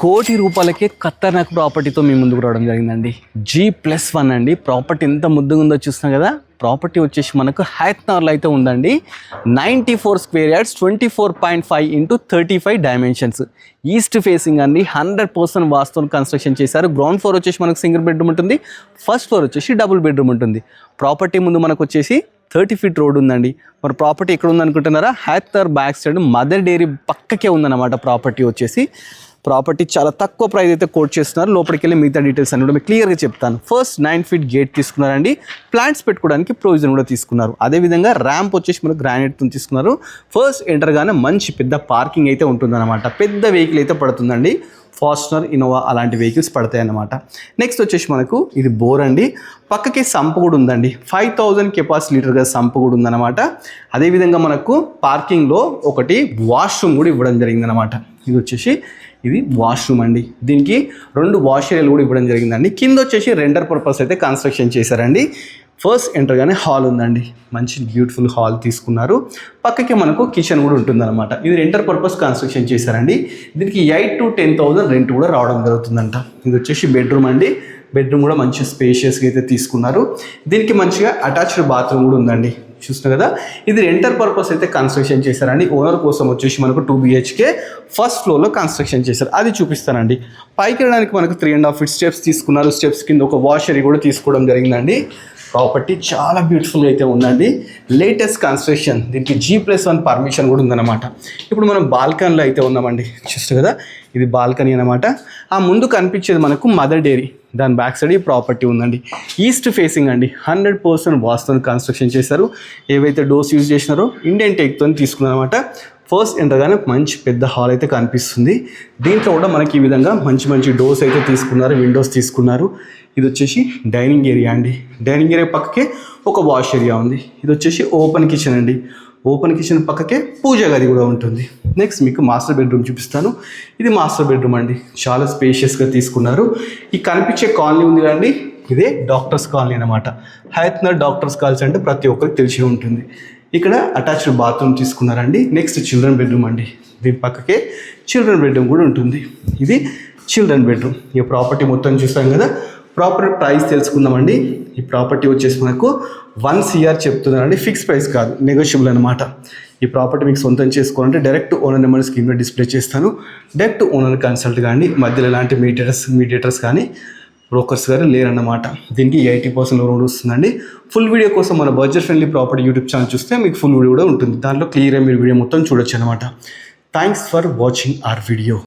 కోటి రూపాయలకే ఖతర్నాక్ ప్రాపర్టీతో మీ ముందుకు రావడం జరిగిందండి. G+1 అండి. ప్రాపర్టీ ఎంత ముద్దుగా ఉందో చూస్తున్నాం కదా. ప్రాపర్టీ వచ్చేసి మనకు హైత్నగర్లో అయితే ఉందండి. 94 square yards, 24.5 × 35 dimensions, east facing అండి. 100% వాస్తువుని కన్స్ట్రక్షన్ చేశారు. గ్రౌండ్ ఫ్లోర్ వచ్చేసి మనకు సింగిల్ బెడ్రూమ్ ఉంటుంది, ఫస్ట్ ఫ్లోర్ వచ్చేసి డబుల్ బెడ్రూమ్ ఉంటుంది. ప్రాపర్టీ ముందు మనకు వచ్చేసి 30 ఫీట్ రోడ్ ఉందండి. మరి ప్రాపర్టీ ఎక్కడ ఉందనుకుంటున్నారా? Hayathnagar back side Mother Dairy పక్కకే ఉందన్నమాట. ప్రాపర్టీ చాలా తక్కువ ప్రైస్ అయితే కోట్ చేస్తున్నారు. లోపలికి వెళ్ళి మిగతా డీటెయిల్స్ అన్ని కూడా మీకు క్లియర్గా చెప్తాను. ఫస్ట్ 9 ఫీట్ గేట్ తీసుకున్నారండి. ప్లాంట్స్ పెట్టుకోవడానికి ప్రొవిజన్ కూడా తీసుకున్నారు. అదేవిధంగా ర్యాంప్ వచ్చేసి మనకు గ్రానైట్తో తీసుకున్నారు. ఫస్ట్ ఎంటర్గానే మంచి పెద్ద పార్కింగ్ అయితే ఉంటుందన్నమాట. పెద్ద వెహికల్ అయితే పడుతుందండి. ఫార్చునర్, ఇన్నోవా అలాంటి వెహికల్స్ పడతాయి అన్నమాట. నెక్స్ట్ వచ్చేసి మనకు ఇది బోర్ అండి. పక్కకి సంపు కూడా ఉందండి. 5000 కెపాసిటీ లీటర్గా సంపు కూడా ఉందన్నమాట. అదేవిధంగా మనకు పార్కింగ్లో ఒకటి వాష్రూమ్ కూడా ఇవ్వడం జరిగిందనమాట. ఇది వాష్రూమ్ అండి. దీనికి 2 వాష్ ఏరియాలు కూడా ఇవ్వడం జరిగిందండి. కింద వచ్చేసి రెండర్ పర్పస్ అయితే కన్స్ట్రక్షన్ చేశారండి. ఫస్ట్ ఎంటర్గానే హాల్ ఉందండి. మంచి బ్యూటిఫుల్ హాల్ తీసుకున్నారు. పక్కకి మనకు కిచెన్ కూడా ఉంటుందన్నమాట. ఇది రెంటర్ పర్పస్ కన్స్ట్రక్షన్ చేశారండి. దీనికి 8 to 10,000 రెంట్ కూడా రావడం జరుగుతుందంట. ఇది వచ్చేసి బెడ్రూమ్ అండి. బెడ్రూమ్ కూడా మంచి స్పేషియస్గా అయితే తీసుకున్నారు. దీనికి మంచిగా అటాచ్డ్ బాత్రూమ్ కూడా ఉందండి. చూస్తున్నారు కదా, ఇది రెంటర్ పర్పస్ అయితే కన్స్ట్రక్షన్ చేశారండి. ఓనర్ కోసం వచ్చేసి మనకు 2 BHK ఫస్ట్ ఫ్లోర్లో కన్స్ట్రక్షన్ చేశారు. అది చూపిస్తానండి. పైకి వెళ్ళడానికి మనకు 3.5 ఫీట్ స్టెప్స్ తీసుకున్నారు. స్టెప్స్ కింద ఒక వాషరీ కూడా తీసుకోవడం జరిగిందండి. ప్రాపర్టీ చాలా బ్యూటిఫుల్గా అయితే ఉందండి. Latest construction. దీనికి G+1 పర్మిషన్ కూడా ఉందన్నమాట. ఇప్పుడు మనం బాల్కనీలో అయితే ఉన్నామండి. చూస్తారు కదా, ఇది బాల్కనీ అనమాట. ఆ ముందు కనిపించేది మనకు మదర్ డైరీ. దాని బ్యాక్ సైడ్ ఈ ప్రాపర్టీ ఉందండి. ఈస్ట్ ఫేసింగ్ అండి. 100% వాస్తుని కన్స్ట్రక్షన్ చేశారు. ఏవైతే డోర్స్ యూజ్ చేసినారో ఇండియన్ టేక్తో తీసుకున్నారనమాట. ఫస్ట్ ఎంటర్గానే మంచి పెద్ద హాల్ అయితే కనిపిస్తుంది. దీంట్లో కూడా మనకి ఈ విధంగా మంచి డోర్స్ అయితే తీసుకున్నారు, విండోస్ తీసుకున్నారు. ఇది వచ్చేసి డైనింగ్ ఏరియా అండి. డైనింగ్ ఏరియా పక్కకే ఒక వాష్ ఏరియా ఉంది. ఇది వచ్చేసి ఓపెన్ కిచెన్ అండి. ఓపెన్ కిచెన్ పక్కకే పూజ గది కూడా ఉంటుంది. నెక్స్ట్ మీకు మాస్టర్ బెడ్రూమ్ చూపిస్తాను. ఇది మాస్టర్ బెడ్రూమ్ అండి. చాలా స్పేషియస్గా తీసుకున్నారు. ఈ కనిపించే కాలనీ ఉంది కదండి, ఇదే డాక్టర్స్ కాలనీ అనమాట. హైత్నగర్ డాక్టర్స్ కాలనీ అంటే ప్రతి ఒక్కరికి తెలిసి ఉంటుంది. ఇక్కడ అటాచ్డ్ బాత్రూమ్ తీసుకున్నారండి. నెక్స్ట్ చిల్డ్రన్ బెడ్రూమ్ అండి. దీని పక్కకే చిల్డ్రన్ బెడ్రూమ్ కూడా ఉంటుంది. ఇది చిల్డ్రన్ బెడ్రూమ్. ఈ ప్రాపర్టీ మొత్తం చూస్తాం కదా. ప్రాపర్టీ ప్రైస్ తెలుసుకుందామండి. ఈ ప్రాపర్టీ వచ్చేసి మనకు 1 CR చెప్తున్నారండి. ఫిక్స్ ప్రైస్ కాదు, నెగోషియబుల్ అనమాట. ఈ ప్రాపర్టీ మీకు సొంతం చేసుకోవాలంటే డైరెక్ట్ ఓనర్ నెంబర్ స్క్రీన్ మీద డిస్ప్లే చేస్తాను. డైరెక్ట్ ఓనర్ కన్సల్ట్ కానీ, మధ్యలో ఎలాంటి మీడియేటర్స్ కానీ బ్రోకర్స్ గారు లేరన్నమాట. దీనికి 80% లోన్ వస్తుందండి. ఫుల్ వీడియో కోసం మన budget friendly property YouTube channel చూస్తే మీకు ఫుల్ వీడియో కూడా ఉంటుంది. దాంట్లో క్లియర్గా మీరు వీడియో మొత్తం చూడొచ్చు అనమాట. Thanks for watching our video.